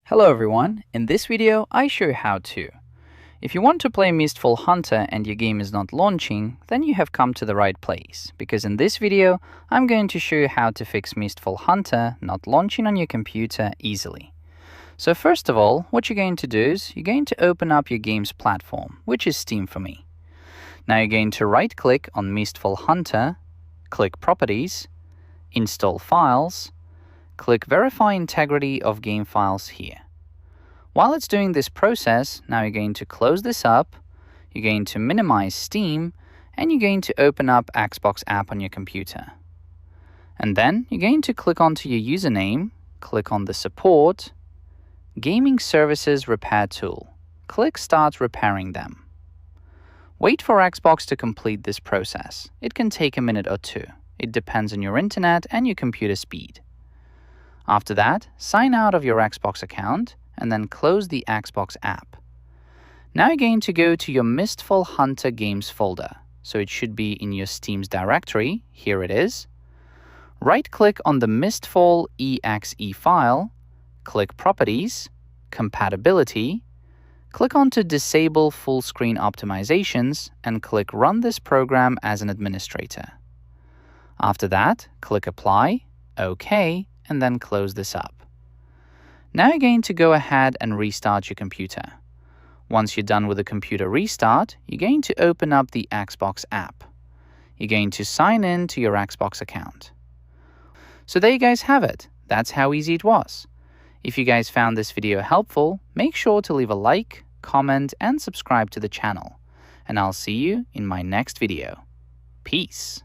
Hello everyone, in this video I show you how to. If you want to play Mistfall Hunter and your game is not launching, then you have come to the right place, because in this video I'm going to show you how to fix Mistfall Hunter not launching on your computer easily. So first of all, what you're going to do is you're going to open up your game's platform, which is Steam for me. Now you're going to right click on Mistfall Hunter, click Properties, Install Files, click Verify Integrity of Game Files here. While it's doing this process, now you're going to close this up, you're going to minimize Steam, and you're going to open up Xbox app on your computer. And then you're going to click onto your username, click on the Support, Gaming Services Repair Tool. Click Start repairing them. Wait for Xbox to complete this process. It can take a minute or two. It depends on your internet and your computer speed. After that, sign out of your Xbox account and then close the Xbox app. Now you're going to go to your Mistfall Hunter Games folder. So it should be in your Steam's directory. Here it is. Right-click on the Mistfall exe file, click Properties, Compatibility, click on to Disable Full Screen Optimizations, and click Run this program as an administrator. After that, click Apply, OK, and then close this up. Now you're going to go ahead and restart your computer. Once you're done with the computer restart, you're going to open up the Xbox app. You're going to sign in to your Xbox account. So there you guys have it. That's how easy it was. If you guys found this video helpful, make sure to leave a like, comment, and subscribe to the channel. And I'll see you in my next video. Peace.